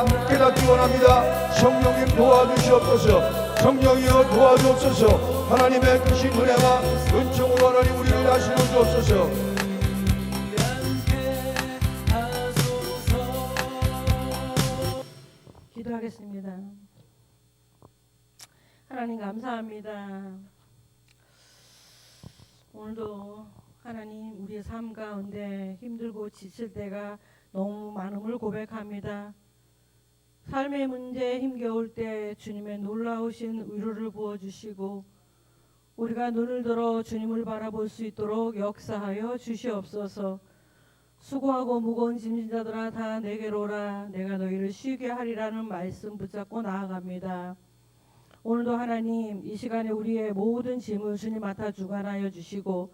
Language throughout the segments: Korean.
우리가 깨닫기 원합니다. 성령님 도와주시옵소서. 성령이여 도와주옵소서. 하나님의 크신 은혜와 은총으로 하나님 우리를 다시는 주옵소서. 기도하겠습니다. 하나님 감사합니다. 오늘도 하나님 우리의 삶 가운데 힘들고 지칠 때가 너무 많음을 고백합니다. 삶의 문제에 힘겨울 때 주님의 놀라우신 위로를 부어주시고 우리가 눈을 들어 주님을 바라볼 수 있도록 역사하여 주시옵소서. 수고하고 무거운 짐진 자들아 다 내게로 오라. 내가 너희를 쉬게 하리라는 말씀 붙잡고 나아갑니다. 오늘도 하나님 이 시간에 우리의 모든 짐을 주님 맡아 주관하여 주시고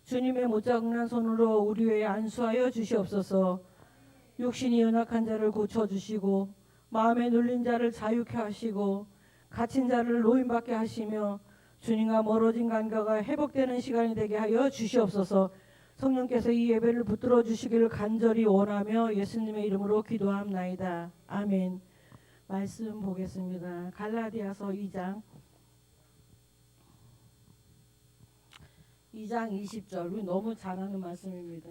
주님의 못자국난 손으로 우리 위에 안수하여 주시옵소서. 육신이 연약한 자를 고쳐주시고 마음에 눌린 자를 자유케 하시고 갇힌 자를 노임받게 하시며 주님과 멀어진 관계가 회복되는 시간이 되게 하여 주시옵소서. 성령께서 이 예배를 붙들어 주시기를 간절히 원하며 예수님의 이름으로 기도합나이다. 아멘. 말씀 보겠습니다. 갈라디아서 2장 20절. 우리 너무 잘하는 말씀입니다.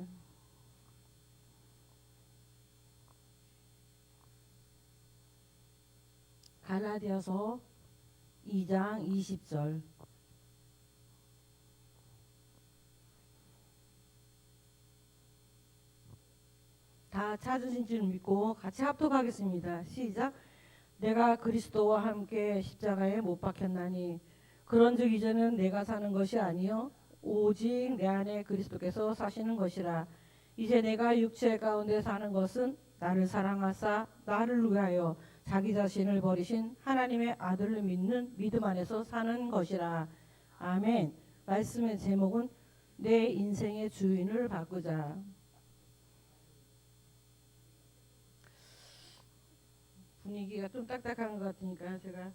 갈라디아서 2장 20절. 다 찾으신 줄 믿고 같이 합독하겠습니다. 시작. 내가 그리스도와 함께 십자가에 못 박혔나니 그런즉 이제는 내가 사는 것이 아니요 오직 내 안에 그리스도께서 사시는 것이라. 이제 내가 육체 가운데 사는 것은 나를 사랑하사 나를 위하여 자기 자신을 버리신 하나님의 아들을 믿는 믿음 안에서 사는 것이라. 아멘. 말씀의 제목은 내 인생의 주인을 바꾸자. 분위기가 좀 딱딱한 것 같으니까 제가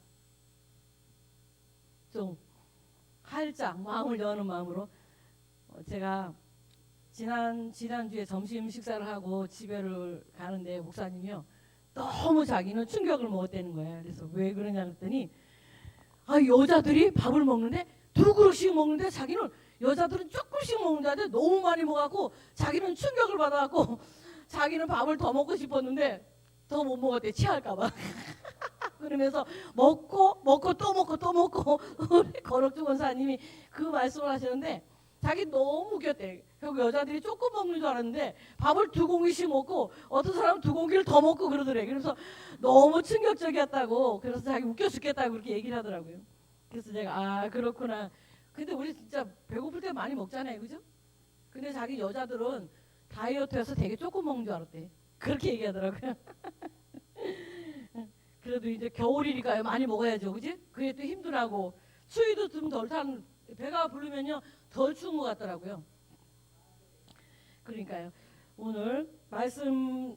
좀 활짝 마음을 여는 마음으로 제가 지난주에 점심 식사를 하고 집에를 가는데 목사님이요 너무 자기는 충격을 먹었다는 거예요. 그래서 왜 그러냐 그랬더니 여자들이 밥을 먹는데 2그릇씩 먹는데 자기는 여자들은 조금씩 먹는데 너무 많이 먹어갖고 자기는 충격을 받아갖고 자기는 밥을 더 먹고 싶었는데 더 못 먹었대. 취할까봐. 그러면서 먹고 또 먹고 우리 거룩주 권사님이 그 말씀을 하시는데 자기 너무 웃겼대. 결국 여자들이 조금 먹는 줄 알았는데 밥을 2공기씩 먹고 어떤 사람은 2공기를 더 먹고 그러더래. 그래서 너무 충격적이었다고. 그래서 자기 웃겨 죽겠다고 그렇게 얘기를 하더라고요. 그래서 제가 그렇구나. 근데 우리 진짜 배고플 때 많이 먹잖아요. 그죠? 근데 자기 여자들은 다이어트해서 되게 조금 먹는 줄 알았대. 그렇게 얘기하더라고요. 그래도 이제 겨울이니까요. 많이 먹어야죠. 그지? 그게 또 힘들하고 추위도 좀 덜 타는 배가 부르면요. 덜 추운 것 같더라고요. 그러니까요. 오늘 말씀에서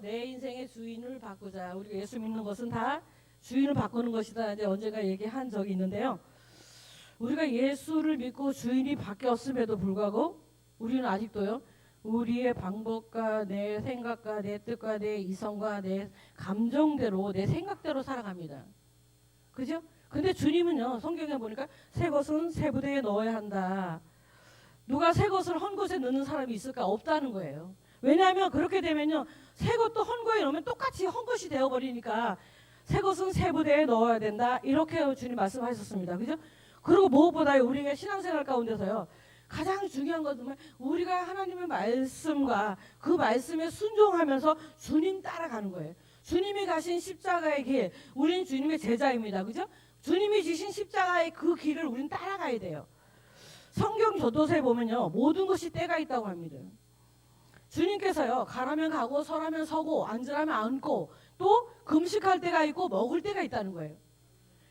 내 인생의 주인을 바꾸자. 우리가 예수 믿는 것은 다 주인을 바꾸는 것이다. 이제 언젠가 얘기한 적이 있는데요. 우리가 예수를 믿고 주인이 바뀌었음에도 불구하고 우리는 아직도요. 우리의 방법과 내 생각과 내 뜻과 내 이성과 내 감정대로 내 생각대로 살아갑니다. 그죠? 근데 주님은요. 성경에 보니까 새 것은 새 부대에 넣어야 한다. 누가 새 것을 헌 것에 넣는 사람이 있을까? 없다는 거예요. 왜냐하면 그렇게 되면요. 새 것도 헌 거에 넣으면 똑같이 헌 것이 되어버리니까 새 것은 새 부대에 넣어야 된다. 이렇게 주님 말씀하셨습니다. 그죠? 그리고 무엇보다 우리가 신앙생활 가운데서요. 가장 중요한 것은 우리가 하나님의 말씀과 그 말씀에 순종하면서 주님 따라가는 거예요. 주님이 가신 십자가의 길, 우리는 주님의 제자입니다. 그죠? 주님이 지신 십자가의 그 길을 우리는 따라가야 돼요. 성경 교도서에 보면요. 모든 것이 때가 있다고 합니다. 주님께서요. 가라면 가고 서라면 서고 앉으라면 앉고 또 금식할 때가 있고 먹을 때가 있다는 거예요.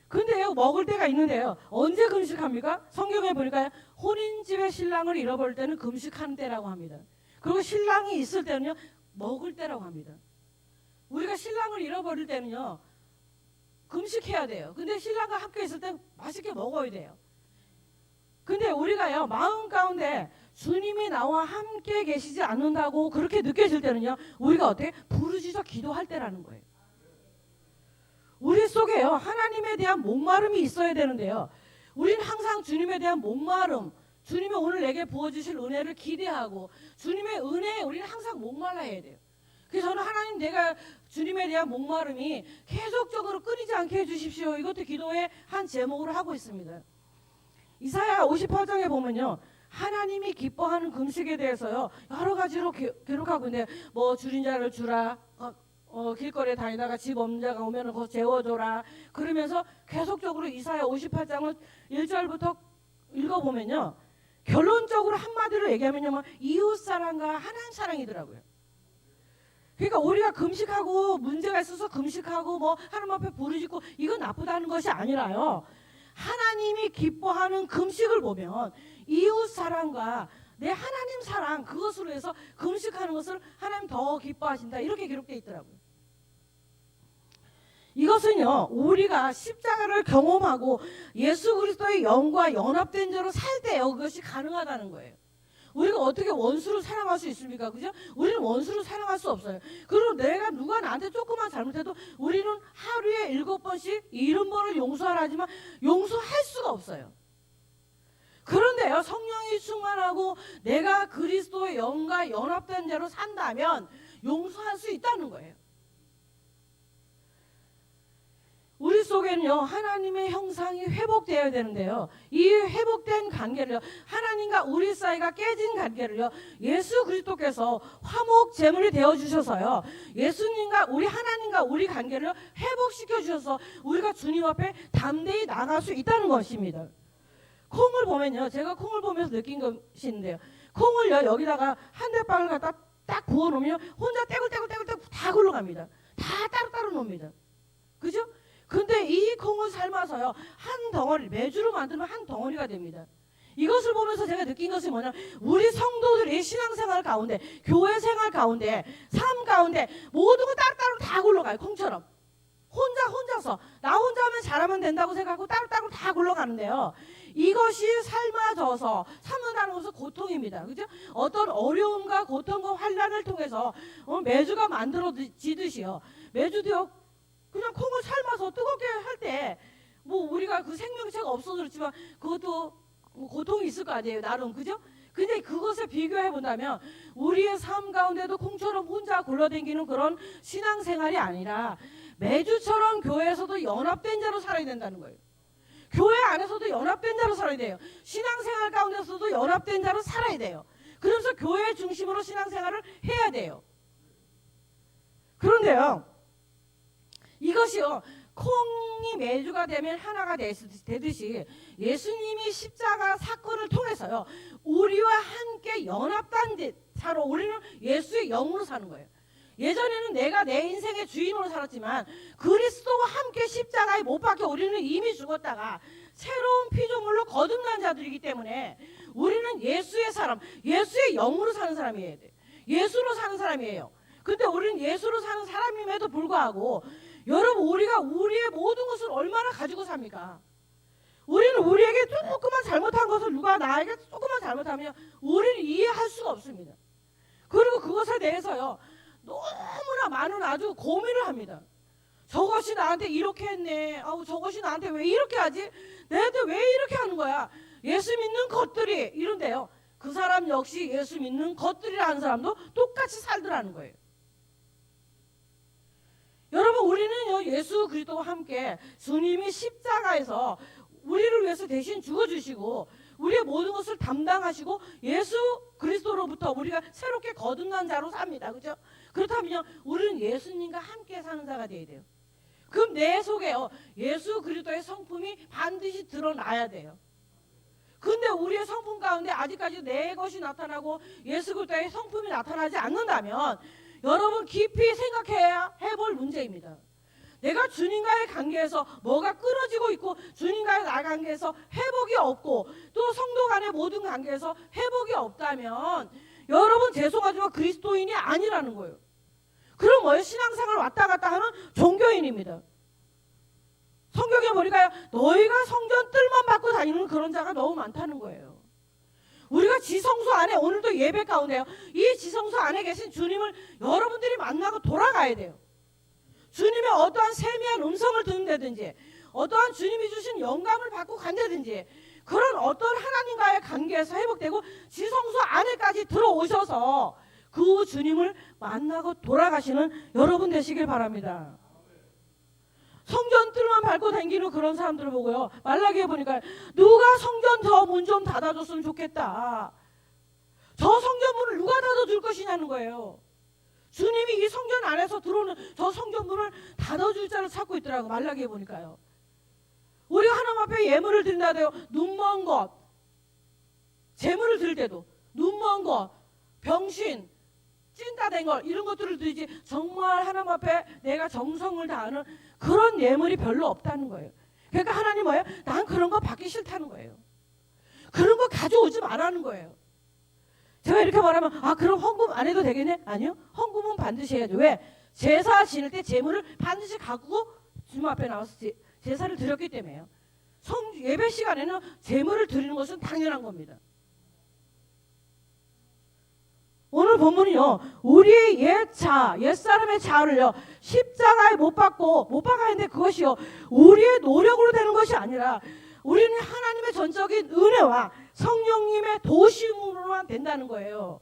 근데요. 먹을 때가 있는데요. 언제 금식합니까? 성경에 보니까 혼인집에 신랑을 잃어버릴 때는 금식하는 때라고 합니다. 그리고 신랑이 있을 때는요. 먹을 때라고 합니다. 우리가 신랑을 잃어버릴 때는요. 금식해야 돼요. 근데 신랑과 함께 있을 때 맛있게 먹어야 돼요. 근데 우리가요 마음 가운데 주님이 나와 함께 계시지 않는다고 그렇게 느껴질 때는요 우리가 어떻게 부르짖어 기도할 때라는 거예요. 우리 속에요 하나님에 대한 목마름이 있어야 되는데요. 우리는 항상 주님에 대한 목마름, 주님이 오늘 내게 부어주실 은혜를 기대하고 주님의 은혜에 우리는 항상 목말라야 돼요. 그래서 저는 하나님 내가 주님에 대한 목마름이 계속적으로 끊이지 않게 해주십시오. 이것도 기도의 한 제목으로 하고 있습니다. 이사야 58장에 보면요. 하나님이 기뻐하는 금식에 대해서요. 여러 가지로 기록하고 있는데 뭐 줄인 자를 주라. 길거리에 다니다가 집 없는 자가 오면 그거 재워줘라. 그러면서 계속적으로 이사야 58장을 1절부터 읽어보면요. 결론적으로 한마디로 얘기하면요. 뭐 이웃사랑과 하나님 사랑이더라고요. 그러니까 우리가 금식하고 문제가 있어서 금식하고 뭐 하나님 앞에 부르짖고 이건 나쁘다는 것이 아니라요. 하나님이 기뻐하는 금식을 보면 이웃사랑과 내 하나님 사랑 그것으로 해서 금식하는 것을 하나님 더 기뻐하신다. 이렇게 기록되어 있더라고요. 이것은요 우리가 십자가를 경험하고 예수 그리스도의 영과 연합된 자로 살 때요 그것이 가능하다는 거예요. 우리가 어떻게 원수를 사랑할 수 있습니까? 그죠? 우리는 원수를 사랑할 수 없어요. 그리고 내가 누가 나한테 조금만 잘못해도 우리는 하루에 7번씩 70번을 용서하라 하지만 용서할 수가 없어요. 그런데요 성령이 충만하고 내가 그리스도의 영과 연합된 자로 산다면 용서할 수 있다는 거예요. 우리 속에는요 하나님의 형상이 회복되어야 되는데요. 이 회복된 관계를요 하나님과 우리 사이가 깨진 관계를요 예수 그리스도께서 화목 제물이 되어주셔서요 예수님과 우리 하나님과 우리 관계를 회복시켜 주셔서 우리가 주님 앞에 담대히 나갈 수 있다는 것입니다. 콩을 보면요 제가 콩을 보면서 느낀 것이 있는데요. 콩을요 여기다가 한 대빵을 갖다 딱 부어 놓으면 혼자 떼굴떼굴 다 굴러갑니다. 다 따로따로 놉니다. 그죠? 근데 이 콩을 삶아서요 한 덩어리 매주로 만들면 한 덩어리가 됩니다. 이것을 보면서 제가 느낀 것이 뭐냐 우리 성도들이 신앙생활 가운데 교회 생활 가운데 삶 가운데 모든 거 따로따로 다 굴러가요. 콩처럼 혼자서 나 혼자 하면 잘하면 된다고 생각하고 따로따로 다 굴러가는데요. 이것이 삶아져서 삶는다는 것은 고통입니다. 그죠? 어떤 어려움과 고통과 환난을 통해서 매주가 만들어지듯이요 매주도요 그냥 콩을 삶아서 뜨겁게 할 때 뭐 우리가 그 생명체가 없어서 그렇지만 그것도 뭐 고통이 있을 거 아니에요 나름. 그죠? 근데 그것을 비교해 본다면 우리의 삶 가운데도 콩처럼 혼자 굴러다니는 그런 신앙생활이 아니라 매주처럼 교회에서도 연합된 자로 살아야 된다는 거예요. 교회 안에서도 연합된 자로 살아야 돼요. 신앙생활 가운데서도 연합된 자로 살아야 돼요. 그래서 교회 중심으로 신앙생활을 해야 돼요. 그런데요 이것이요 콩이 매주가 되면 하나가 되듯이 예수님이 십자가 사건을 통해서요 우리와 함께 연합된 자로 우리는 예수의 영으로 사는 거예요. 예전에는 내가 내 인생의 주인으로 살았지만 그리스도와 함께 십자가에 못 박혀 우리는 이미 죽었다가 새로운 피조물로 거듭난 자들이기 때문에 우리는 예수의 사람, 예수의 영으로 사는 사람이에요. 예수로 사는 사람이에요. 근데 우리는 예수로 사는 사람임에도 불구하고 여러분 우리가 우리의 모든 것을 얼마나 가지고 삽니까? 우리는 우리에게 조금만 잘못한 것을 누가 나에게 조금만 잘못하면 우리는 이해할 수가 없습니다. 그리고 그것에 대해서요 너무나 많은 아주 고민을 합니다. 저것이 나한테 이렇게 했네. 저것이 나한테 왜 이렇게 하지? 내한테 왜 이렇게 하는 거야? 예수 믿는 것들이 이런데요. 그 사람 역시 예수 믿는 것들이라는 사람도 똑같이 살더라는 거예요. 여러분 우리는요 예수 그리스도와 함께 주님이 십자가에서 우리를 위해서 대신 죽어주시고 우리의 모든 것을 담당하시고 예수 그리스도로부터 우리가 새롭게 거듭난 자로 삽니다. 그죠? 그렇다면 우리는 예수님과 함께 사는 자가 되어야 돼요. 그럼 내 속에요 예수 그리스도의 성품이 반드시 드러나야 돼요. 근데 우리의 성품 가운데 아직까지 내 것이 나타나고 예수 그리스도의 성품이 나타나지 않는다면 여러분 깊이 생각해야 해볼 문제입니다. 내가 주님과의 관계에서 뭐가 끊어지고 있고 주님과의 나의 관계에서 회복이 없고 또 성도 간의 모든 관계에서 회복이 없다면 여러분 죄송하지만 그리스도인이 아니라는 거예요. 그럼 뭐예요? 신앙생활 왔다 갔다 하는 종교인입니다. 성경에 보니까 너희가 성전 뜰만 받고 다니는 그런 자가 너무 많다는 거예요. 우리가 지성소 안에 오늘도 예배 가운데요. 이 지성소 안에 계신 주님을 여러분들이 만나고 돌아가야 돼요. 주님의 어떠한 세미한 음성을 듣는다든지 어떠한 주님이 주신 영감을 받고 간다든지 그런 어떤 하나님과의 관계에서 회복되고 지성소 안에까지 들어오셔서 그 주님을 만나고 돌아가시는 여러분 되시길 바랍니다. 성전 뜰만 밟고 다니는 그런 사람들을 보고요. 말라기에 보니까 누가 성전 저 문 좀 닫아줬으면 좋겠다. 저 성전 문을 누가 닫아줄 것이냐는 거예요. 주님이 이 성전 안에서 들어오는 저 성전 문을 닫아줄 자를 찾고 있더라고. 말라기에 보니까요. 우리가 하나님 앞에 예물을 드린다 해도 눈먼 것, 재물을 드릴 때도 눈먼 것, 병신, 찐따된 걸 이런 것들을 드리지 정말 하나님 앞에 내가 정성을 다하는 그런 예물이 별로 없다는 거예요. 그러니까 하나님 뭐예요? 난 그런 거 받기 싫다는 거예요. 그런 거 가져오지 말라는 거예요. 제가 이렇게 말하면 아 그럼 헌금 안 해도 되겠네? 아니요. 헌금은 반드시 해야죠. 왜? 제사 지낼 때 제물을 반드시 갖고 주님 앞에 나와서 제사를 드렸기 때문에요. 예배 시간에는 제물을 드리는 것은 당연한 겁니다. 오늘 본문이요. 우리의 옛사람의 자아를요. 십자가에 못 박아야 하는데 그것이요. 우리의 노력으로 되는 것이 아니라 우리는 하나님의 전적인 은혜와 성령님의 도심으로만 된다는 거예요.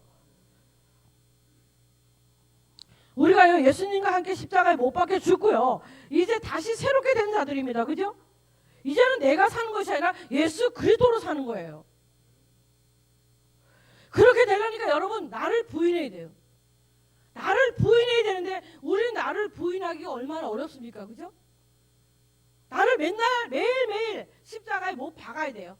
우리가요. 예수님과 함께 십자가에 못 박혀 죽고요. 이제 다시 새롭게 된 자들입니다. 그죠? 이제는 내가 사는 것이 아니라 예수 그리스도로 사는 거예요. 그렇게 되려니까 여러분 나를 부인해야 돼요. 나를 부인해야 되는데 우리는 나를 부인하기가 얼마나 어렵습니까? 그죠? 나를 맨날 매일매일 십자가에 못 박아야 돼요.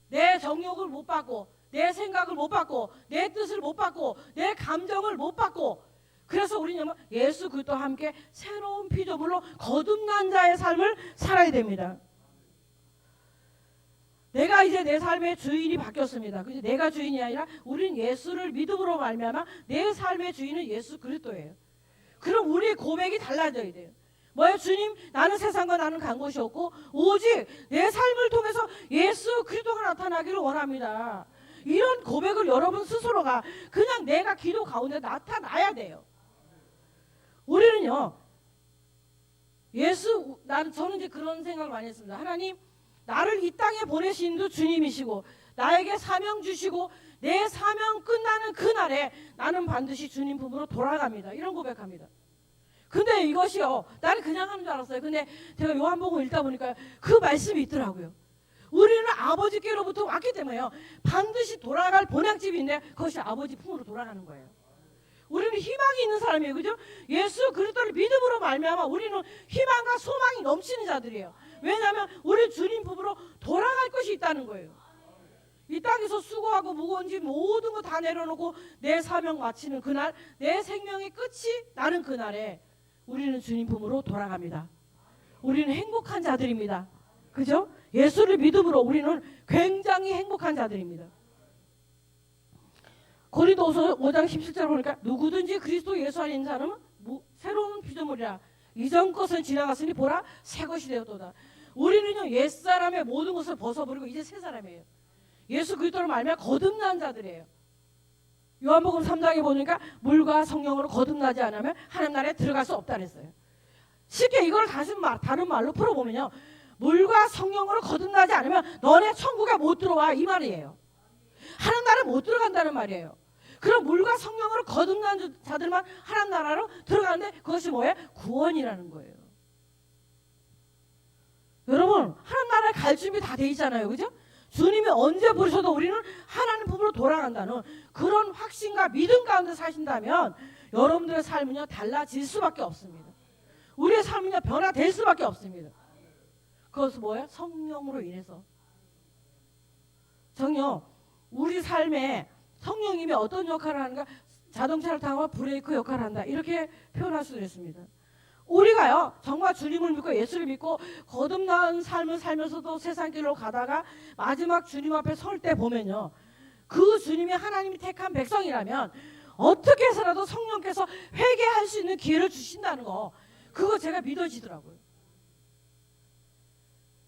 내 정욕을 못 받고 내 생각을 못 받고 내 뜻을 못 받고 내 감정을 못 받고 그래서 우리는 예수 그리스도와 함께 새로운 피조물로 거듭난 자의 삶을 살아야 됩니다. 내가 이제 내 삶의 주인이 바뀌었습니다. 그죠? 내가 주인이 아니라 우리는 예수를 믿음으로 말미암아 내 삶의 주인은 예수 그리스도예요. 그럼 우리의 고백이 달라져야 돼요. 뭐예요? 주님, 나는 세상과 나는 간 곳이 없고 오직 내 삶을 통해서 예수 그리스도가 나타나기를 원합니다. 이런 고백을 여러분 스스로가 그냥 내가 기도 가운데 나타나야 돼요. 우리는요. 저는 이제 그런 생각을 많이 했습니다. 하나님, 나를 이 땅에 보내신 도 주님이시고 나에게 사명 주시고 내 사명 끝나는 그날에 나는 반드시 주님 품으로 돌아갑니다. 이런 고백합니다. 근데 이것이요. 나는 그냥 하는 줄 알았어요. 근데 제가 요한복음 읽다 보니까 그 말씀이 있더라고요. 우리는 아버지께로부터 왔기 때문에요. 반드시 돌아갈 본향집이 있는데 그것이 아버지 품으로 돌아가는 거예요. 우리는 희망이 있는 사람이에요. 그죠? 예수 그리스도를 믿음으로 말미암아 우리는 희망과 소망이 넘치는 자들이에요. 왜냐하면 우리 주님 품으로 돌아갈 것이 있다는 거예요. 이 땅에서 수고하고 무거운 짐 모든 거 다 내려놓고 내 사명 마치는 그날, 내 생명의 끝이 나는 그날에 우리는 주님 품으로 돌아갑니다. 우리는 행복한 자들입니다. 그죠? 예수를 믿음으로 우리는 굉장히 행복한 자들입니다. 고린도후서 5장 17절 보니까 누구든지 그리스도 예수 안에 있는 사람은 새로운 피조물이라 이전 것은 지나갔으니 보라 새 것이 되었도다. 우리는요 옛사람의 모든 것을 벗어버리고 이제 새 사람이에요. 예수 그리스도를 말미암아 거듭난 자들이에요. 요한복음 3장에 보니까 물과 성령으로 거듭나지 않으면 하나님 나라에 들어갈 수 없다 그랬어요. 쉽게 이걸 다른 말로 풀어보면요. 물과 성령으로 거듭나지 않으면 너네 천국에 못 들어와 이 말이에요. 하나님 나라에 못 들어간다는 말이에요. 그럼 물과 성령으로 거듭난 자들만 하나님 나라로 들어가는데 그것이 뭐예요? 구원이라는 거예요. 여러분 하나님 나라에 갈 준비 다 돼 있잖아요. 그죠? 주님이 언제 부르셔도 우리는 하나님 품으로 돌아간다는 그런 확신과 믿음 가운데 사신다면 여러분들의 삶은요 달라질 수밖에 없습니다. 우리의 삶은요 변화될 수밖에 없습니다. 그것은 뭐예요? 성령으로 인해서. 우리 삶에 성령님이 어떤 역할을 하는가? 자동차를 타고 브레이크 역할을 한다. 이렇게 표현할 수도 있습니다. 우리가요 정말 주님을 믿고 예수를 믿고 거듭난 삶을 살면서도 세상 길로 가다가 마지막 주님 앞에 설 때 보면요 그 주님이 하나님이 택한 백성이라면 어떻게 해서라도 성령께서 회개할 수 있는 기회를 주신다는 거 그거 제가 믿어지더라고요.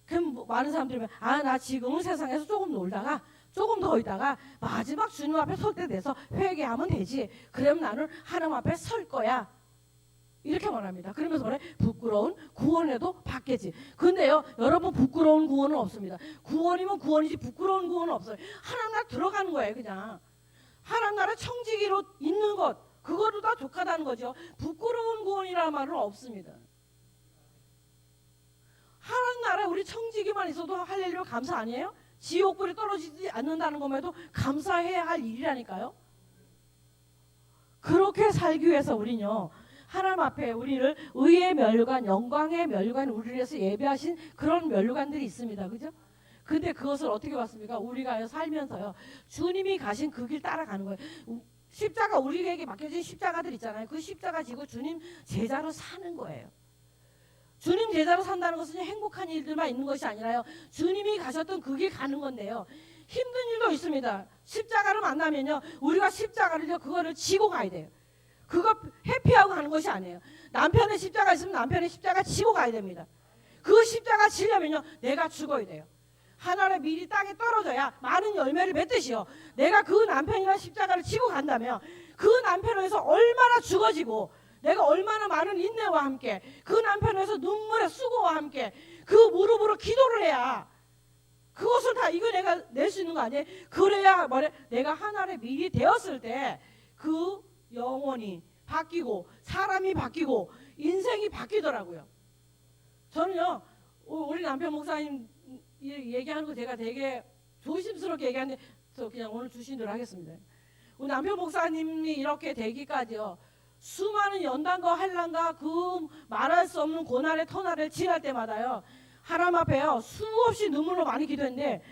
그럼 많은 사람들이 나 지금은 세상에서 조금 놀다가 조금 더 있다가 마지막 주님 앞에 설 때 돼서 회개하면 되지. 그러면 나는 하나님 앞에 설 거야. 이렇게 말합니다. 그러면서 뭐래? 부끄러운 구원에도 받겠지. 근데요, 여러분 부끄러운 구원은 없습니다. 구원이면 구원이지 부끄러운 구원은 없어요. 하나님 나라 들어가는 거예요, 그냥. 하나님 나라 청지기로 있는 것, 그거도 다 족하다는 거죠. 부끄러운 구원이라는 말은 없습니다. 하나님 나라 우리 청지기만 있어도 할렐루야 감사 아니에요? 지옥불에 떨어지지 않는다는 것만도 감사해야 할 일이라니까요. 그렇게 살기 위해서 우리는요, 하나님 앞에 우리를 의의 멸관, 영광의 멸관, 우리를 위해서 예배하신 그런 멸관들이 있습니다. 그죠? 근데 그것을 어떻게 봤습니까? 우리가 살면서요, 주님이 가신 그 길 따라가는 거예요. 십자가, 우리에게 맡겨진 십자가들 있잖아요. 그 십자가 지고 주님 제자로 사는 거예요. 주님 제자로 산다는 것은 행복한 일들만 있는 것이 아니라요, 주님이 가셨던 그 길 가는 건데요, 힘든 일도 있습니다. 십자가를 만나면요, 우리가 십자가를요, 그거를 지고 가야 돼요. 그거 회피하고 가는 것이 아니에요. 남편의 십자가 있으면 남편의 십자가 지고 가야 됩니다. 그 십자가 지려면요, 내가 죽어야 돼요. 하나의 밀이 땅에 떨어져야 많은 열매를 맺듯이요, 내가 그 남편이나 십자가를 지고 간다면 그 남편을 위해서 얼마나 죽어지고, 내가 얼마나 많은 인내와 함께, 그 남편을 위해서 눈물의 수고와 함께 그 무릎으로 기도를 해야 그것을 다 이겨내가 낼 수 있는 거 아니에요? 그래야 뭐래? 내가 하나의 밀이 되었을 때 그 영혼이 바뀌고 사람이 바뀌고 인생이 바뀌더라고요. 저는요, 우리 남편 목사님 얘기하는 거 제가 되게 조심스럽게 얘기하는데 저 그냥 오늘 주신 대로 하겠습니다. 우리 남편 목사님이 이렇게 되기까지요, 수많은 연단과 환난과 그 말할 수 없는 고난의 터널을 지날 때마다요, 하나님 앞에요 수없이 눈물로 많이 기도했는데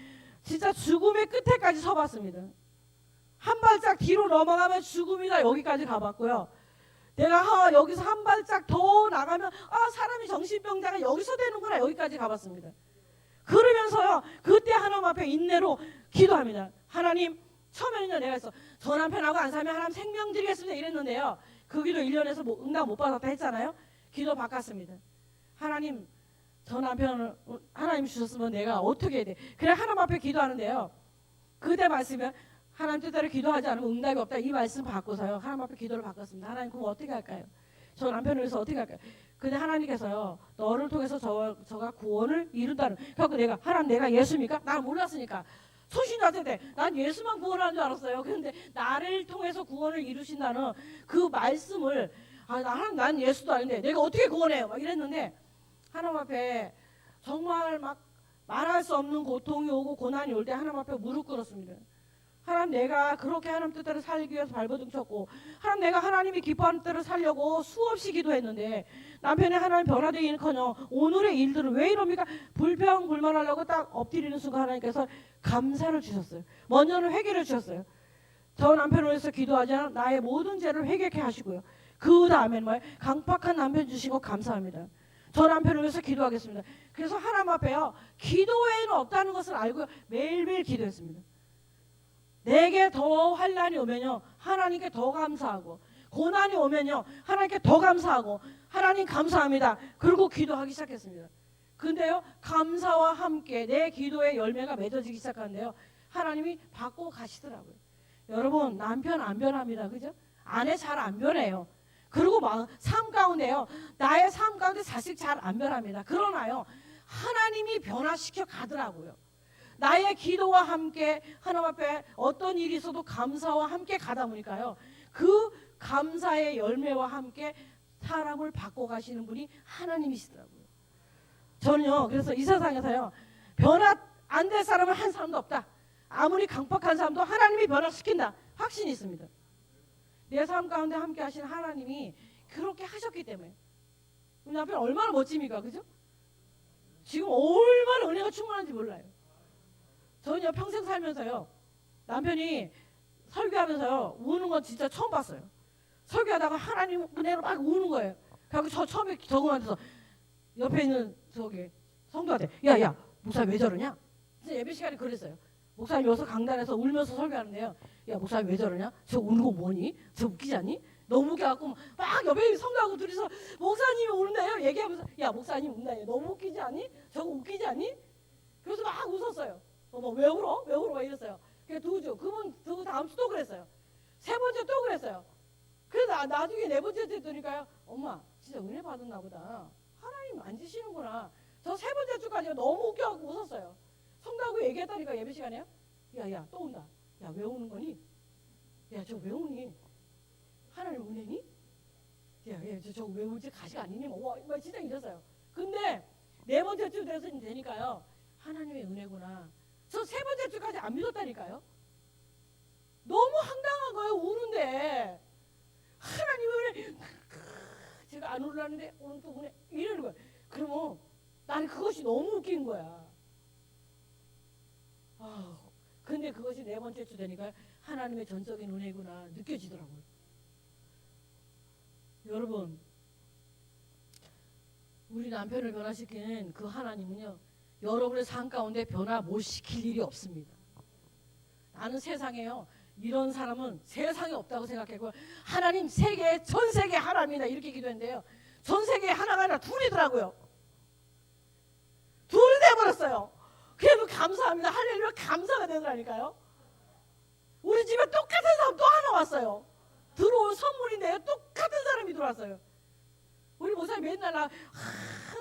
진짜 죽음의 끝에까지 서봤습니다. 한 발짝 뒤로 넘어가면 죽음이다 여기까지 가봤고요. 내가 여기서 한 발짝 더 나가면 사람이 정신병자가 여기서 되는구나 여기까지 가봤습니다. 그러면서요, 그때 하나님 앞에 인내로 기도합니다. 하나님, 처음에는요 내가 했어, 저 남편하고 안 살면 하나님 생명 드리겠습니다 이랬는데요, 그 기도 1년에서 응답 못 받았다 했잖아요. 기도 바꿨습니다. 하나님, 저 남편을 하나님 주셨으면 내가 어떻게 해야 돼? 그래 하나님 앞에 기도하는데요, 그때 말씀에 하나님 뜻대로 기도하지 않으면 응답이 없다 이 말씀 받고서요, 하나님 앞에 기도를 바꿨습니다. 하나님, 그럼 어떻게 할까요? 저 남편을 위해서 어떻게 할까요? 근데 하나님께서요, 너를 통해서 저가 구원을 이룬다는. 그래서 내가, 하나님 내가 예수입니까? 나는 몰랐으니까 소신자한테 난 예수만 구원하는 줄 알았어요. 그런데 나를 통해서 구원을 이루신다는 그 말씀을, 하나님 난 예수도 아닌데 내가 어떻게 구원해요? 막 이랬는데 하나님 앞에 정말 막 말할 수 없는 고통이 오고 고난이 올 때 하나님 앞에 무릎 꿇었습니다. 하나님, 내가 그렇게 하나님 뜻대로 살기 위해서 발버둥 쳤고, 하나님 내가 하나님이 기뻐하는 대로 살려고 수없이 기도했는데 남편이 하나님 변화되기는커녕 오늘의 일들은 왜 이럽니까? 불평불만하려고 딱 엎드리는 순간 하나님께서 감사를 주셨어요. 먼저는 회개를 주셨어요. 저 남편을 위해서 기도하자 나의 모든 죄를 회개케 하시고요, 그 다음에는 뭐예요? 강팍한 남편 주신 거 감사합니다. 저 남편을 위해서 기도하겠습니다. 그래서 하나님 앞에요, 기도 외에는 없다는 것을 알고 매일매일 기도했습니다. 내게 더 환난이 오면요, 하나님께 더 감사하고, 고난이 오면요, 하나님께 더 감사하고, 하나님 감사합니다. 그리고 기도하기 시작했습니다. 근데요, 감사와 함께 내 기도의 열매가 맺어지기 시작하는데요, 하나님이 받고 가시더라고요. 여러분, 남편 안 변합니다. 그죠? 아내 잘 안 변해요. 그리고 삶 가운데요, 나의 삶 가운데 자식 잘 안 변합니다. 그러나요, 하나님이 변화시켜 가더라고요. 나의 기도와 함께 하나님 앞에 어떤 일이 있어도 감사와 함께 가다 보니까요, 그 감사의 열매와 함께 사람을 바꿔 가시는 분이 하나님이시더라고요. 저는요, 그래서 이 세상에서요, 변화 안 될 사람은 한 사람도 없다. 아무리 강팍한 사람도 하나님이 변화시킨다 확신이 있습니다. 내 삶 가운데 함께 하신 하나님이 그렇게 하셨기 때문에. 우리 남편 얼마나 멋집니까? 그죠? 지금 얼마나 은혜가 충만한지 몰라요. 저는요, 평생 살면서요, 남편이 설교하면서요 우는 건 진짜 처음 봤어요. 설교하다가 하나님 은혜로 막 우는 거예요. 그래서 저 처음에 적응하면서 옆에 있는 저기 성도한테, 야 목사님 왜 저러냐? 진짜 예배 시간에 그랬어요. 목사님 여기서 강단에서 울면서 설교하는데요, 야 목사님 왜 저러냐? 저 우는 거 뭐니? 저 웃기지 않니? 너무 웃겨갖고 막 옆에 성도하고 둘이서 목사님이 오는데요 얘기하면서 야 목사님 운다. 너무 웃기지 않니? 저거 웃기지 않니? 그래서 막 웃었어요. 왜 울어? 왜 울어? 막 이랬어요. 그게 두주. 그 다음 주 또 그랬어요. 세 번째 또 그랬어요. 그래서 나중에 네 번째 때 되니까요. 엄마 진짜 은혜 받았나 보다. 하나님 만지시는구나. 저 세 번째 주까지 너무 웃겨갖고 웃었어요. 성도하고 얘기했다니까 예배 시간에요. 야야 또 온다. 야 왜 우는 거니? 야 저 왜 우니? 하나님 은혜니? 야 저거 왜 울지? 가시가 아니니? 막 진짜 이랬어요. 근데 네 번째 주 돼서 되니까요. 하나님의 은혜구나. 저 세 번째 주까지 안 믿었다니까요. 너무 황당한 거예요. 우는데 하나님의 은혜 제가 안 울라는데 오늘 또 은혜 이러는 거예요. 그러면 나는 그것이 너무 웃긴 거야. 근데 그것이 네 번째 주 되니까 하나님의 전적인 은혜구나 느껴지더라고요. 여러분 우리 남편을 변화시키는 그 하나님은요 여러분의 삶 가운데 변화 못 시킬 일이 없습니다. 나는 세상에요 이런 사람은 세상에 없다고 생각했고 하나님 세계 전 세계 하나님이다 이렇게 기도했는데요 전 세계에 하나가 아니라 둘이더라고요. 둘 돼버렸어요. 그래도 감사합니다. 할렐루야 감사가 되더라니까요. 우리 집에 똑같은 사람 또 하나 왔어요. 들어온 선물인데요 똑같은 사람이 들어왔어요. 우리 목사님 맨날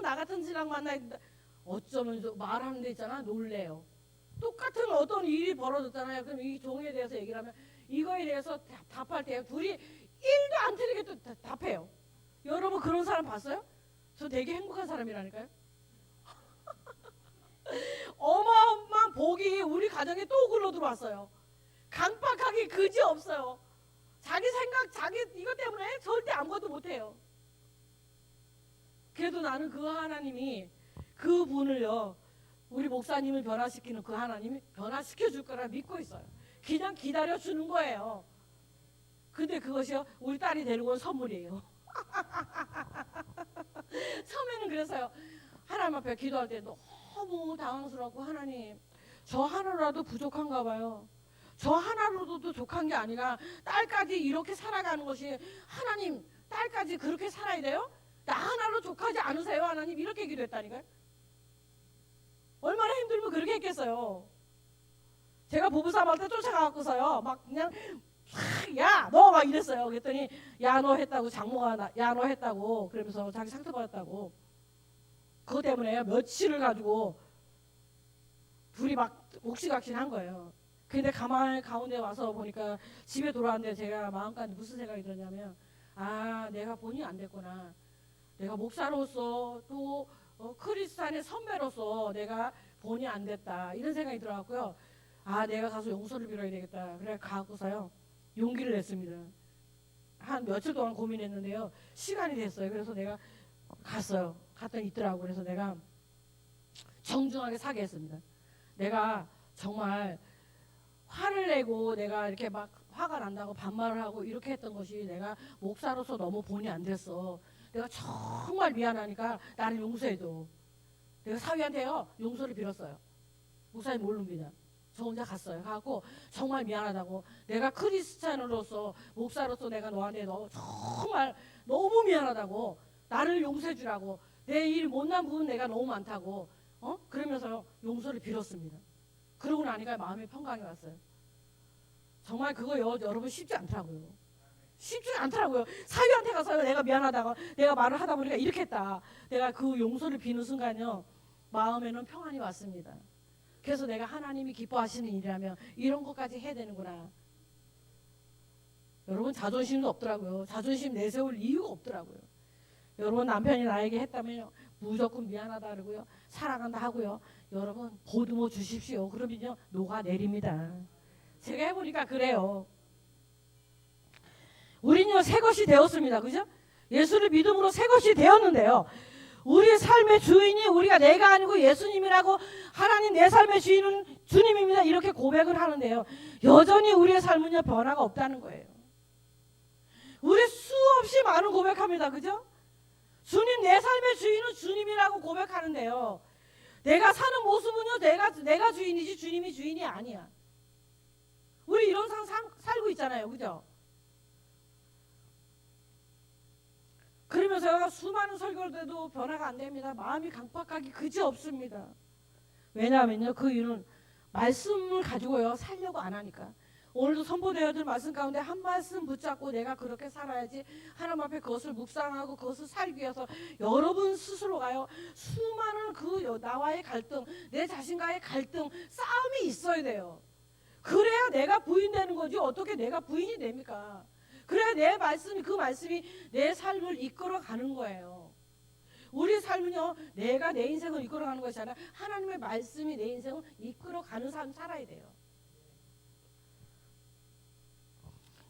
나 같은 신랑 만나야 된다. 어쩌면 말하는 데 있잖아 놀래요. 똑같은 어떤 일이 벌어졌잖아요. 그럼 이 종에 대해서 얘기를 하면 이거에 대해서 답할 때 둘이 1도 안 틀리게 또 답해요. 여러분 그런 사람 봤어요? 저 되게 행복한 사람이라니까요. 어마어마한 복이 우리 가정에 또 굴러 들어왔어요. 강박하기 그지 없어요. 자기 생각 자기 이것 때문에 절대 아무것도 못해요. 그래도 나는 그 하나님이 그 분을요 우리 목사님을 변화시키는 그 하나님이 변화시켜 줄 거라 믿고 있어요. 그냥 기다려 주는 거예요. 근데 그것이요 우리 딸이 데리고 온 선물이에요. 처음에는 그래서요 하나님 앞에 기도할 때 너무 당황스럽고 하나님 저 하나라도 부족한가 봐요. 저 하나로도 부족한 게 아니라 딸까지 이렇게 살아가는 것이 하나님 딸까지 그렇게 살아야 돼요? 나 하나로 족하지 않으세요 하나님? 이렇게 기도했다니까요. 얼마나 힘들면 그렇게 했겠어요. 제가 부부싸움할 때 쫓아가갖고서요 막 그냥 야 너 막 이랬어요. 그랬더니 야 너 했다고 장모가 야 너 했다고 그러면서 자기 상처받았다고 그것 때문에 며칠을 가지고 둘이 막 옥시각신한 거예요. 근데 가만히 가운데 와서 보니까 집에 돌아왔는데 제가 마음가운데 무슨 생각이 들었냐면 내가 본이 안 됐구나. 내가 목사로서 또 크리스찬의 선배로서 내가 본이 안 됐다 이런 생각이 들어갖고요. 내가 가서 용서를 빌어야 되겠다. 그래 가고서요 용기를 냈습니다. 한 며칠 동안 고민했는데요 시간이 됐어요. 그래서 내가 갔어요. 갔더니 있더라고. 그래서 내가 정중하게 사과했습니다. 내가 정말 화를 내고 내가 이렇게 막 화가 난다고 반말을 하고 이렇게 했던 것이 내가 목사로서 너무 본이 안 됐어. 내가 정말 미안하니까 나를 용서해줘. 내가 사위한테요 용서를 빌었어요. 목사님 모릅니다. 저 혼자 갔어요. 가고 정말 미안하다고 내가 크리스찬으로서 목사로서 내가 너한테 정말 너무 미안하다고 나를 용서해 주라고 내 일 못난 부분 내가 너무 많다고 그러면서 용서를 빌었습니다. 그러고 나니까 마음의 평강이 왔어요. 정말 그거 여러분 쉽지 않더라고요. 쉽지 않더라고요. 사위한테 가서요 내가 미안하다고 내가 말을 하다 보니까 이렇게 했다. 내가 그 용서를 비는 순간요 마음에는 평안이 왔습니다. 그래서 내가 하나님이 기뻐하시는 일이라면 이런 것까지 해야 되는구나. 여러분 자존심도 없더라고요. 자존심 내세울 이유가 없더라고요. 여러분 남편이 나에게 했다면 무조건 미안하다 그러고요. 사랑한다 하고요. 여러분 보듬어 주십시오. 그러면요 녹아내립니다. 제가 해보니까 그래요. 우리는요 새 것이 되었습니다. 그죠? 예수를 믿음으로 새 것이 되었는데요. 우리 삶의 주인이 우리가 내가 아니고 예수님이라고 하나님 내 삶의 주인은 주님입니다. 이렇게 고백을 하는데요. 여전히 우리의 삶은요 변화가 없다는 거예요. 우리 수없이 많은 고백합니다. 그죠? 주님 내 삶의 주인은 주님이라고 고백하는데요. 내가 사는 모습은요 내가 주인이지 주님이 주인이 아니야. 우리 이런 살고 있잖아요. 그죠? 그러면서 수많은 설교를 해도 변화가 안 됩니다. 마음이 강박하기 그지없습니다. 왜냐하면요, 그 이유는 말씀을 가지고요 살려고 안 하니까. 오늘도 선포되어질 말씀 가운데 한 말씀 붙잡고 내가 그렇게 살아야지, 하나님 앞에 그것을 묵상하고 그것을 살기 위해서 여러분 스스로가요 수많은 그 나와의 갈등, 내 자신과의 갈등, 싸움이 있어야 돼요. 그래야 내가 부인되는 거지 어떻게 내가 부인이 됩니까? 그래야 내 말씀이, 그 말씀이 내 삶을 이끌어가는 거예요. 우리 삶은요 내가 내 인생을 이끌어가는 것이 아니라 하나님의 말씀이 내 인생을 이끌어가는 삶 살아야 돼요.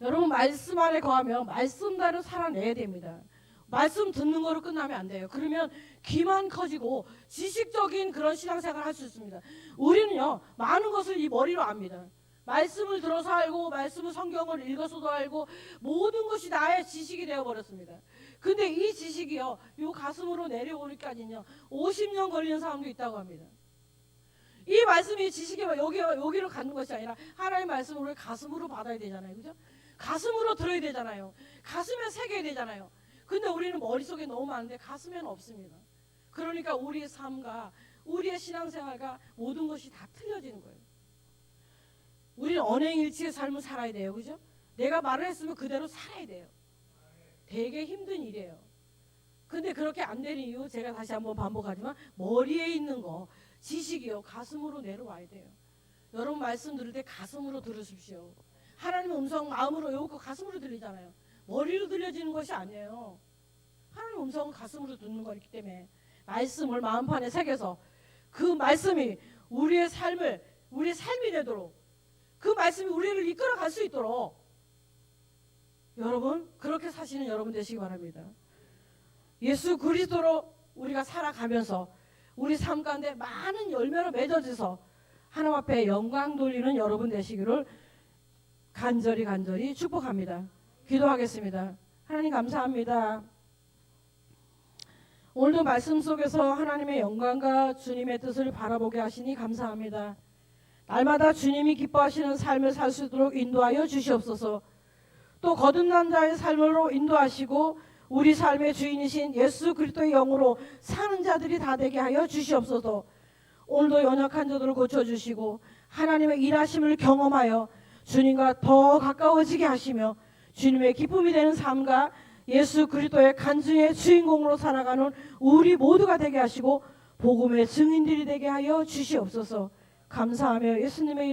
여러분 말씀 안에 거하면 말씀대로 살아내야 됩니다. 말씀 듣는 거로 끝나면 안 돼요. 그러면 귀만 커지고 지식적인 그런 신앙생활을 할 수 있습니다. 우리는요 많은 것을 이 머리로 압니다. 말씀을 들어서 알고, 말씀을 성경을 읽어서도 알고, 모든 것이 나의 지식이 되어버렸습니다. 근데 이 지식이요 요 가슴으로 내려오기까지는요 50년 걸리는 사람도 있다고 합니다. 이 말씀이 지식이 여기로 가는 것이 아니라 하나님의 말씀을 우리 가슴으로 받아야 되잖아요. 그죠? 가슴으로 들어야 되잖아요. 가슴에 새겨야 되잖아요. 근데 우리는 머릿속에 너무 많은데 가슴에는 없습니다. 그러니까 우리의 삶과 우리의 신앙생활과 모든 것이 다 틀려지는 거예요. 우리는 언행일치의 삶을 살아야 돼요. 그죠? 내가 말을 했으면 그대로 살아야 돼요. 되게 힘든 일이에요. 근데 그렇게 안 되는 이유 제가 다시 한번 반복하지만 머리에 있는 거, 지식이요 가슴으로 내려와야 돼요. 여러분 말씀 들을 때 가슴으로 들으십시오. 하나님의 음성 마음으로 외우고 가슴으로 들리잖아요. 머리로 들려지는 것이 아니에요. 하나님의 음성은 가슴으로 듣는 거기 때문에 말씀을 마음판에 새겨서 그 말씀이 우리의 삶이 되도록, 그 말씀이 우리를 이끌어갈 수 있도록 여러분 그렇게 사시는 여러분 되시기 바랍니다. 예수 그리스도로 우리가 살아가면서 우리 삶 가운데 많은 열매로 맺어져서 하나님 앞에 영광 돌리는 여러분 되시기를 간절히 축복합니다. 기도하겠습니다. 하나님 감사합니다. 오늘도 말씀 속에서 하나님의 영광과 주님의 뜻을 바라보게 하시니 감사합니다. 날마다 주님이 기뻐하시는 삶을 살 수 있도록 인도하여 주시옵소서. 또 거듭난 자의 삶으로 인도하시고 우리 삶의 주인이신 예수 그리스도의 영으로 사는 자들이 다 되게 하여 주시옵소서. 오늘도 연약한 자들을 고쳐주시고 하나님의 일하심을 경험하여 주님과 더 가까워지게 하시며 주님의 기쁨이 되는 삶과 예수 그리스도의 간증의 주인공으로 살아가는 우리 모두가 되게 하시고 복음의 증인들이 되게 하여 주시옵소서. 감사하며 예수님의